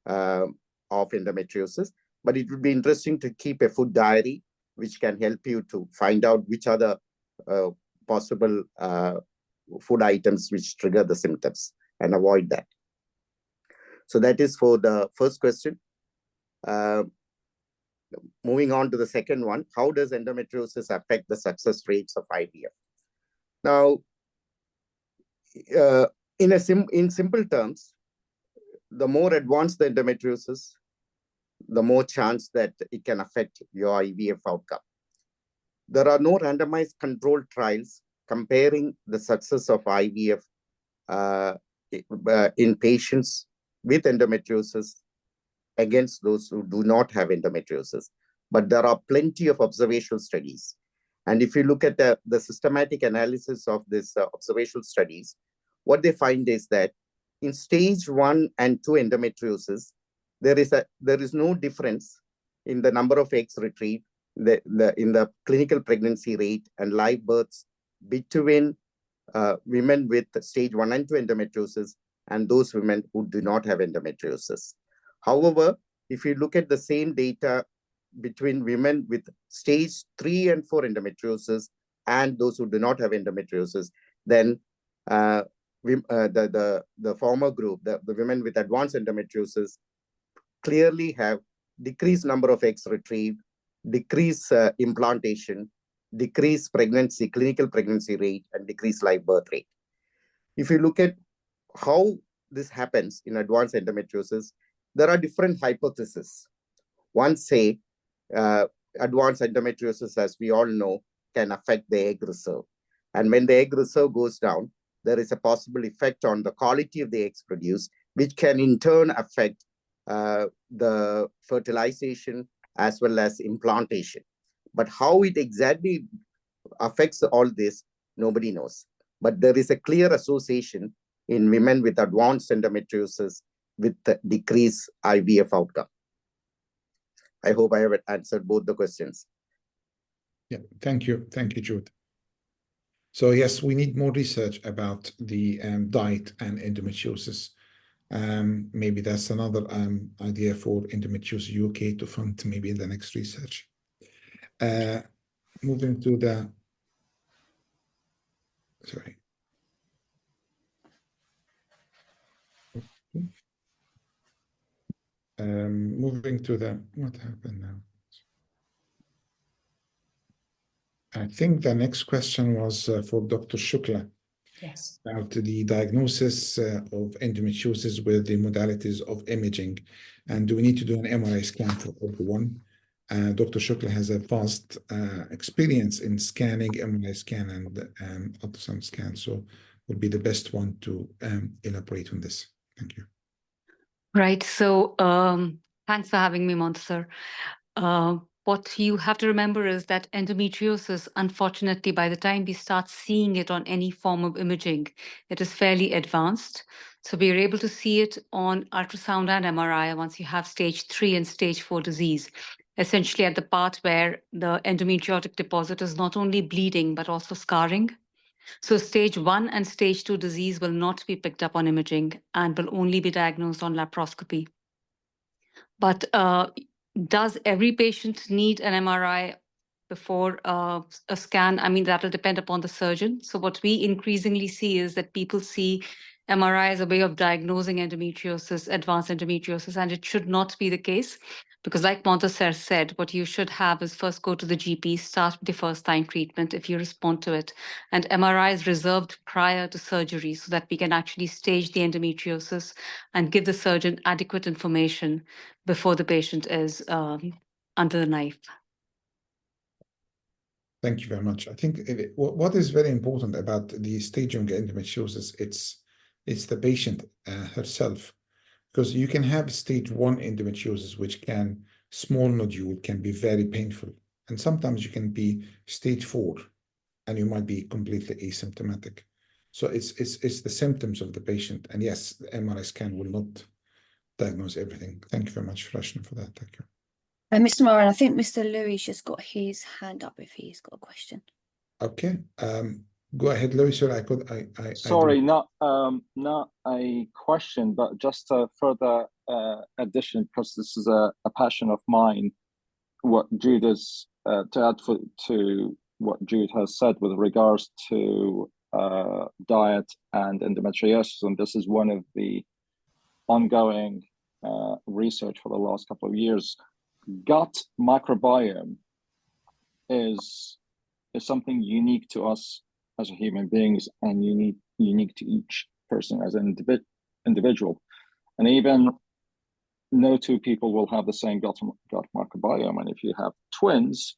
of endometriosis. But it would be interesting to keep a food diary which can help you to find out which are the possible food items which trigger the symptoms and avoid that. So that is for the first question. Moving on to the second one, how does endometriosis affect the success rates of IVF? Now, in simple terms, the more advanced the endometriosis, the more chance that it can affect your IVF outcome. There are no randomized controlled trials comparing the success of IVF in patients with endometriosis against those who do not have endometriosis. But there are plenty of observational studies. And if you look at the systematic analysis of these observational studies, what they find is that in stage 1 and 2 endometriosis, there is no difference in the number of eggs retrieved, in the clinical pregnancy rate and live births between women with stage 1 and 2 endometriosis and those women who do not have endometriosis. However, if you look at the same data between women with stage 3 and 4 endometriosis and those who do not have endometriosis, then the former group, the women with advanced endometriosis, clearly have decreased number of eggs retrieved, decreased implantation, decreased pregnancy, clinical pregnancy rate, and decreased live birth rate. If you look at how this happens in advanced endometriosis, there are different hypotheses. One say advanced endometriosis, as we all know, can affect the egg reserve. And when the egg reserve goes down, there is a possible effect on the quality of the eggs produced, which can in turn affect the fertilization as well as implantation. But how it exactly affects all this, nobody knows. But there is a clear association in women with advanced endometriosis with the decreased IVF outcome. I hope I have answered both the questions. Yeah, thank you. Thank you, Jude. So yes, we need more research about the diet and endometriosis. Maybe that's another idea for Endometriosis UK to fund maybe in the next research. Moving to the, sorry. Moving to the, what happened now? I think the next question was for Dr. Shukla. Yes. About the diagnosis of endometriosis with the modalities of imaging. And do we need to do an MRI scan for everyone? Dr. Shukla has a vast experience in scanning, MRI scan and ultrasound scan, so would be the best one to elaborate on this. Thank you. Right. So thanks for having me, Montessor. What you have to remember is that endometriosis, unfortunately, by the time we start seeing it on any form of imaging, it is fairly advanced. So we are able to see it on ultrasound and MRI once you have stage 3 and stage 4 disease, essentially at the part where the endometriotic deposit is not only bleeding, but also scarring. So stage 1 and stage 2 disease will not be picked up on imaging and will only be diagnosed on laparoscopy. But does every patient need an MRI before a scan? I mean, that will depend upon the surgeon. So what we increasingly see is that people see MRI as a way of diagnosing endometriosis, advanced endometriosis, and it should not be the case. Because like Montessor said, what you should have is first go to the GP, start with the first-line treatment if you respond to it. And MRI is reserved prior to surgery so that we can actually stage the endometriosis and give the surgeon adequate information before the patient is under the knife. Thank you very much. I think what is very important about the staging endometriosis, it's the patient herself, because you can have stage 1 endometriosis, which small nodule can be very painful, and sometimes you can be stage 4, and you might be completely asymptomatic. So it's the symptoms of the patient, and yes, the MRI scan will not diagnose everything. Thank you very much, Rashna, for that. Thank you. Mr. Moran, I think Mr. Louis just got his hand up if he's got a question. Okay. Go ahead, Louis. Sorry, Sorry, not a question, but just a further addition, because this is a passion of mine. What Jude is to add to what Jude has said with regards to diet and endometriosis, and this is one of the ongoing research for the last couple of years. Gut microbiome is something unique to us as human beings, and unique to each person as an individual. And even no two people will have the same gut microbiome. And if you have twins,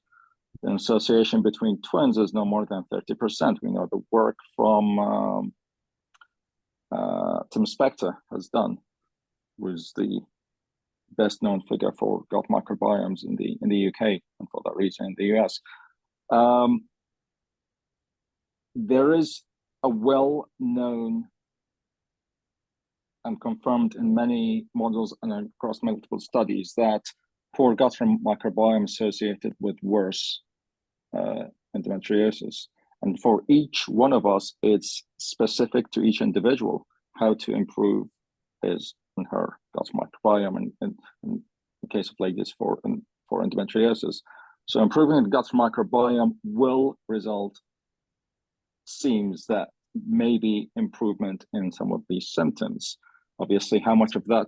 the association between twins is no more than 30%. We know the work from Tim Spector has done, was the best known figure for gut microbiomes in the UK, and for that reason in the US. There is a well-known and confirmed in many models and across multiple studies that poor gut microbiome associated with worse endometriosis. And for each one of us, it's specific to each individual how to improve his and her gut microbiome, and in the case of ladies for endometriosis. So improving the gut microbiome will result, seems that maybe improvement in some of these symptoms. Obviously, how much of that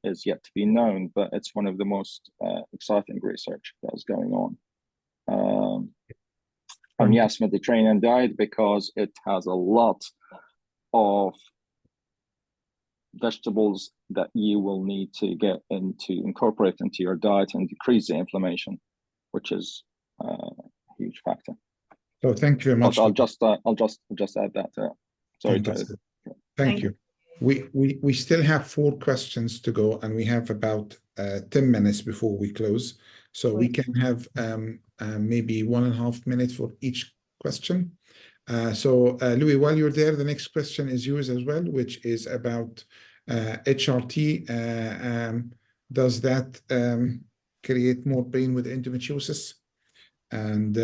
is yet to be known, but it's one of the most exciting research that's going on. And yes, Mediterranean diet, because it has a lot of vegetables that you will need to incorporate into your diet and decrease the inflammation, which is a huge factor. So thank you very much. I'll just add that. Sorry. Thank you. We still have 4 questions to go, and we have about 10 minutes before we close. So we can have maybe 1.5 minutes for each question. So Louis, while you're there, the next question is yours as well, which is about HRT. Does that create more pain with endometriosis? And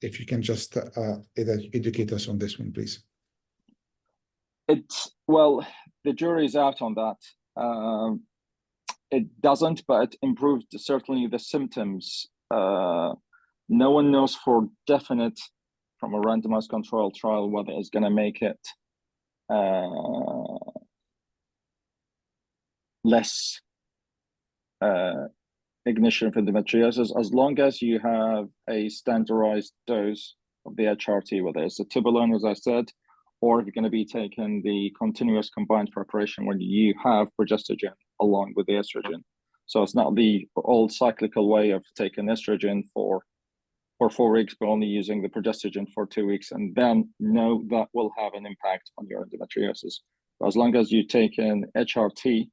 if you can just educate us on this one, please. Well, the jury is out on that. It doesn't, but it improved certainly the symptoms. No one knows for definite from a randomized control trial whether it's going to make it less ignition of endometriosis, as long as you have a standardized dose of the HRT, whether it's a tibolone, as I said, or if you're going to be taking the continuous combined preparation when you have progestogen along with the estrogen. So it's not the old cyclical way of taking estrogen for 4 weeks, but only using the progestogen for 2 weeks, and then no, that will have an impact on your endometriosis. But as long as you take in HRT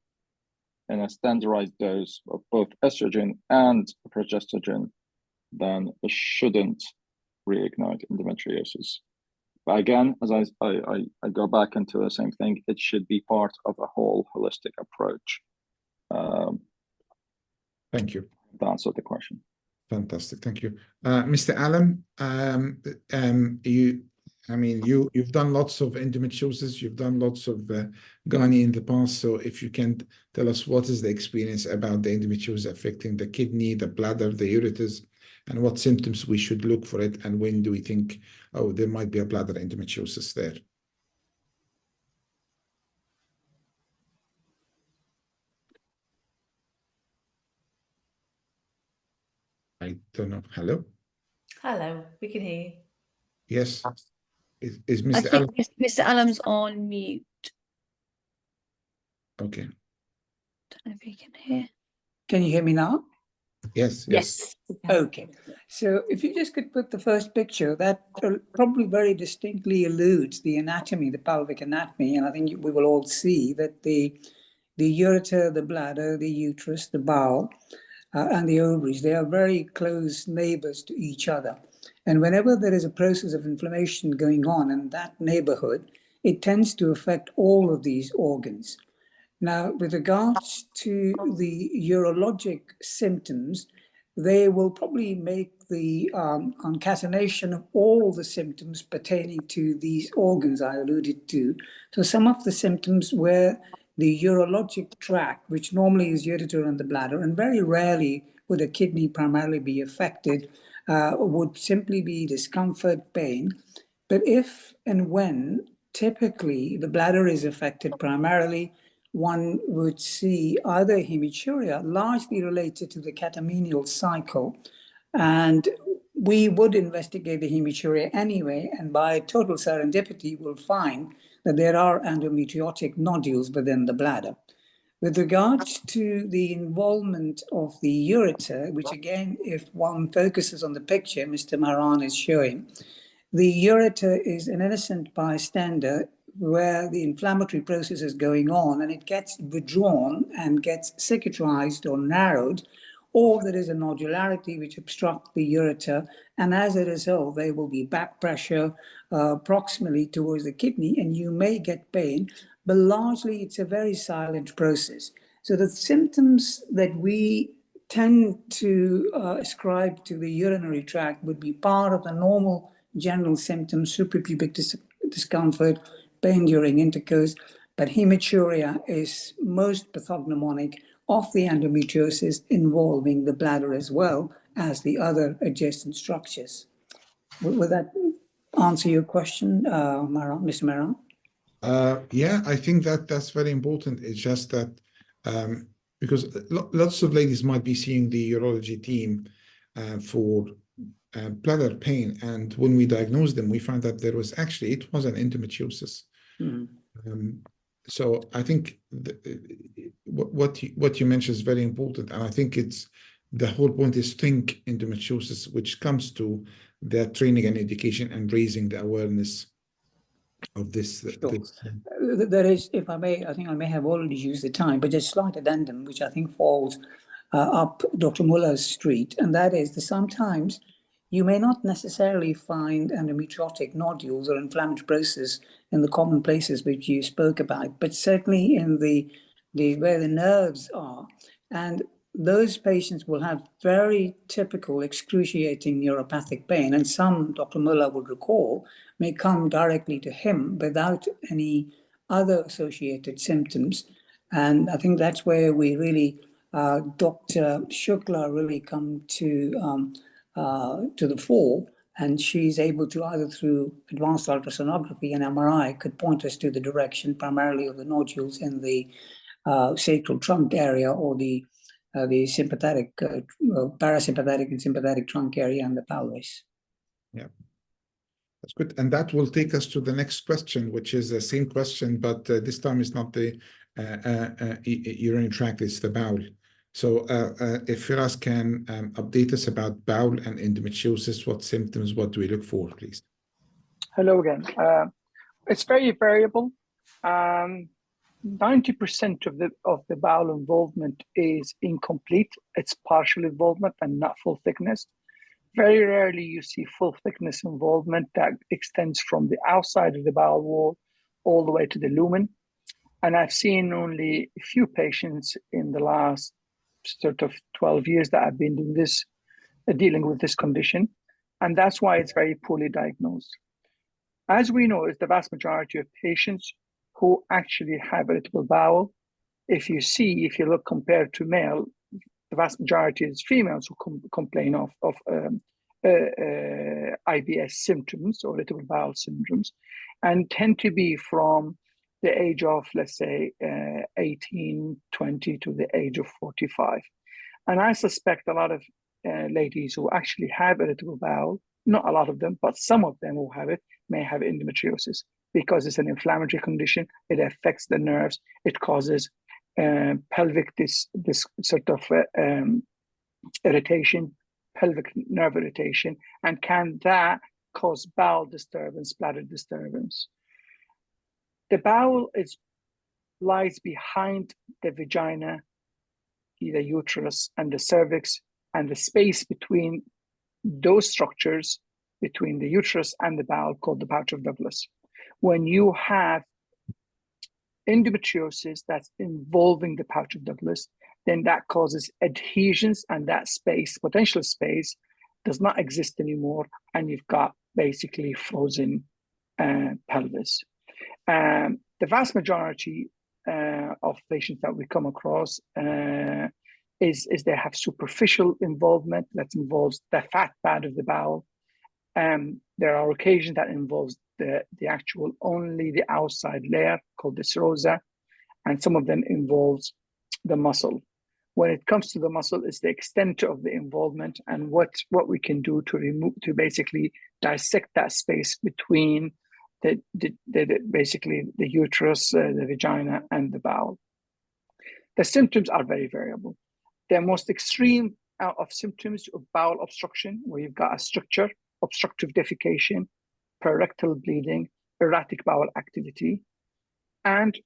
in a standardized dose of both estrogen and progestogen, then it shouldn't reignite endometriosis. But again, as I go back into the same thing, it should be part of a whole holistic approach. Thank you. To answer the question. Fantastic, thank you. Mr. Allen, you've done lots of endometriosis, you've done lots of gynae in the past, so if you can tell us what is the experience about the endometriosis affecting the kidney, the bladder, the ureters, and what symptoms we should look for it, and when do we think, oh, there might be a bladder endometriosis there? I don't know. Hello? Hello, we can hear you. Yes. Is Mr. I think Allen? Mr. Allen's on mute. Okay. Don't know if he can hear. Can you hear me now? Yes. Yes. Okay. So if you just could put the first picture, that probably very distinctly alludes the anatomy, the pelvic anatomy, and I think we will all see that the ureter, the bladder, the uterus, the bowel, and the ovaries, they are very close neighbors to each other. And whenever there is a process of inflammation going on in that neighborhood, it tends to affect all of these organs. Now, with regards to the urologic symptoms, they will probably make the concatenation of all the symptoms pertaining to these organs I alluded to. So some of the symptoms where the urologic tract, which normally is ureter and the bladder, and very rarely would a kidney primarily be affected, would simply be discomfort, pain. But if and when typically the bladder is affected primarily, one would see either hematuria, largely related to the catamenial cycle, and we would investigate the hematuria anyway, and by total serendipity, we'll find that there are endometriotic nodules within the bladder. With regards to the involvement of the ureter, which again, if one focuses on the picture Mr. Maran is showing, the ureter is an innocent bystander where the inflammatory process is going on and it gets withdrawn and gets cicatrized or narrowed, or there is a nodularity which obstructs the ureter, and as a result, there will be back pressure proximally towards the kidney, and you may get pain, but largely it's a very silent process. So the symptoms that we tend to ascribe to the urinary tract would be part of the normal general symptoms: suprapubic discomfort, pain during intercourse, but hematuria is most pathognomonic of the endometriosis, involving the bladder as well as the other adjacent structures. Will that answer your question, Mr. Maran? Yeah, I think that's very important. It's just that because lots of ladies might be seeing the urology team for bladder pain, and when we diagnosed them, we found that there was actually, it was an endometriosis. So I think what you mentioned is very important, and I think it's the whole point is think endometriosis, which comes to the training and education and raising the awareness of this. Sure. There is, if I may, I think I may have already used the time, but just slight addendum, which I think falls up Dr. Muller's street, and that is that sometimes you may not necessarily find endometriotic nodules or inflammatory process in the common places which you spoke about, but certainly in the where the nerves are. And those patients will have very typical excruciating neuropathic pain, and some, Dr. Muller would recall, may come directly to him without any other associated symptoms. And I think that's where we really, Dr. Shukla really come to the fore, and she's able to, either through advanced ultrasonography and MRI, could point us to the direction primarily of the nodules in the sacral trunk area, or the sympathetic, parasympathetic and sympathetic trunk area, and the pelvis. Yeah, that's good. And that will take us to the next question, which is the same question, but this time it's not the urinary tract, it's the bowel. So if Firas can update us about bowel and endometriosis, what symptoms, what do we look for, please? Hello again. It's very variable. 90% of the bowel involvement is incomplete. It's partial involvement and not full thickness. Very rarely you see full thickness involvement that extends from the outside of the bowel wall all the way to the lumen. And I've seen only a few patients in the last sort of 12 years that I've been doing this, dealing with this condition. And that's why it's very poorly diagnosed. As we know, it's the vast majority of patients who actually have irritable bowel. If you look compared to male, the vast majority is females who complain of IBS symptoms or irritable bowel syndromes, and tend to be from the age of, let's say, 18, 20 to the age of 45. And I suspect a lot of ladies who actually have irritable bowel, not a lot of them, but some of them who have it, may have endometriosis because it's an inflammatory condition. It affects the nerves. It causes pelvic this sort of irritation, pelvic nerve irritation, and can that cause bowel disturbance, bladder disturbance? The bowel lies behind the vagina, the uterus, and the cervix, and the space between those structures, between the uterus and the bowel, called the pouch of Douglas. When you have endometriosis that's involving the pouch of Douglas, then that causes adhesions, and that space, potential space, does not exist anymore, and you've got basically frozen pelvis. The vast majority of patients that we come across is they have superficial involvement that involves the fat pad of the bowel. There are occasions that involves the actual only the outside layer called the serosa, and some of them involves the muscle. When it comes to the muscle, it's the extent of the involvement and what we can do to basically dissect that space between basically the uterus, the vagina, and the bowel. The symptoms are very variable. The most extreme of symptoms of bowel obstruction, where you've got a stricture, obstructive defecation, rectal bleeding, erratic bowel activity. And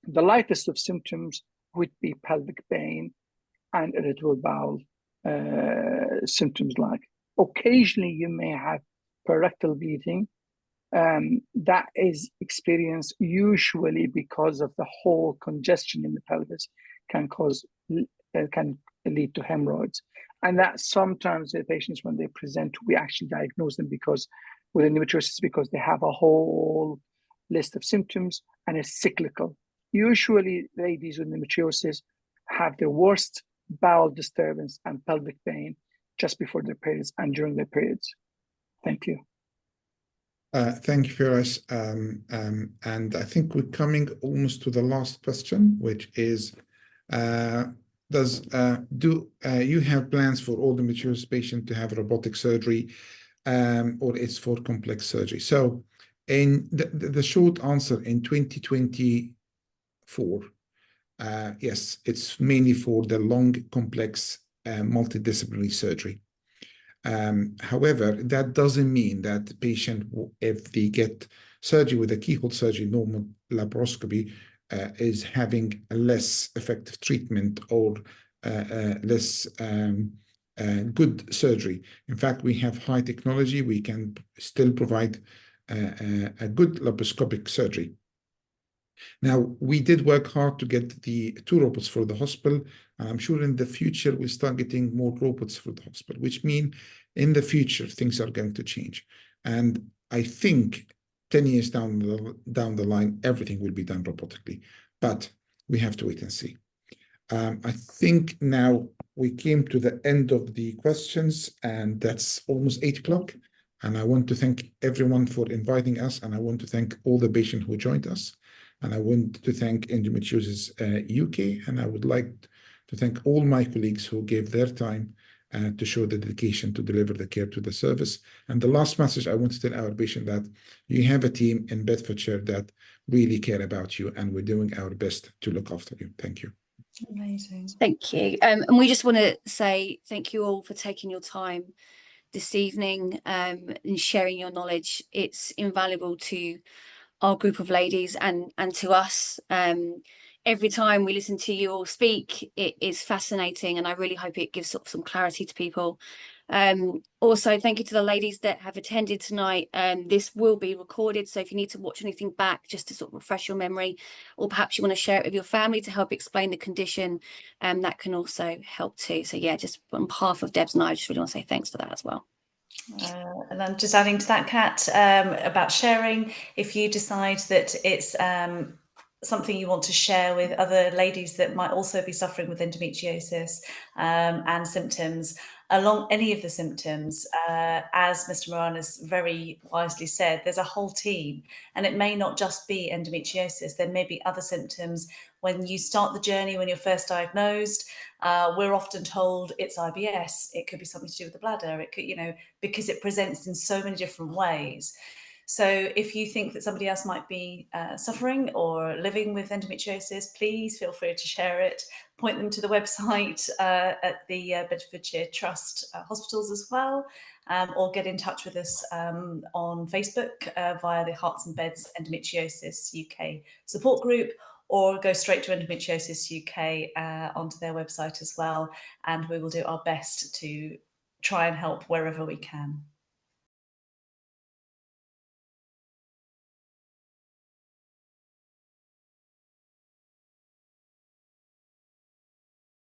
the lightest of symptoms would be pelvic pain and irritable bowel symptoms like. Occasionally, you may have rectal bleeding. That is experienced usually because of the whole congestion in the pelvis can lead to hemorrhoids. And that sometimes the patients, when they present, we actually diagnose them with endometriosis because they have a whole list of symptoms and it's cyclical. Usually, ladies with endometriosis have their worst bowel disturbance and pelvic pain just before their periods and during their periods. Thank you. Thank you, Firas. And I think we're coming almost to the last question, which is, do you have plans for all the endometriosis patients to have robotic surgery, or it's for complex surgery? So in the short answer, in 2024, yes, it's mainly for the long, complex, multidisciplinary surgery. However, that doesn't mean that the patient, if they get surgery with a keyhole surgery, normal laparoscopy, is having a less effective treatment or less good surgery. In fact, we have high technology. We can still provide a good laparoscopic surgery. Now, we did work hard to get the 2 robots for the hospital, and I'm sure in the future we'll start getting more robots for the hospital, which means in the future things are going to change. And I think 10 years down the line, everything will be done robotically, but we have to wait and see. I think now we came to the end of the questions, and that's almost 8 o'clock. And I want to thank everyone for inviting us, and I want to thank all the patients who joined us. And I want to thank Endometriosis UK, and I would like to thank all my colleagues who gave their time to show the dedication to deliver the care to the service. And the last message I want to tell our patient that you have a team in Bedfordshire that really care about you, and we're doing our best to look after you. Thank you. Amazing. Thank you. And we just want to say thank you all for taking your time this evening and sharing your knowledge. It's invaluable to our group of ladies and to us. Every time we listen to you all speak, it is fascinating, and I really hope it gives sort of some clarity to people. Also, thank you to the ladies that have attended tonight. This will be recorded, so if you need to watch anything back just to sort of refresh your memory, or perhaps you want to share it with your family to help explain the condition, that can also help too. So yeah, just on behalf of Debs and I just really want to say thanks for that as well. And I'm just adding to that, Kat, about sharing. If you decide that it's something you want to share with other ladies that might also be suffering with endometriosis and symptoms, along any of the symptoms, as Mr. Moranis very wisely said, there's a whole team, and it may not just be endometriosis. There may be other symptoms. When you start the journey, when you're first diagnosed, we're often told it's IBS. It could be something to do with the bladder. It could, because it presents in so many different ways. So if you think that somebody else might be suffering or living with endometriosis, please feel free to share it. Point them to the website at the Bedfordshire Trust hospitals as well, or get in touch with us on Facebook via the Hearts and Beds Endometriosis UK support group, or go straight to Endometriosis UK onto their website as well, and we will do our best to try and help wherever we can.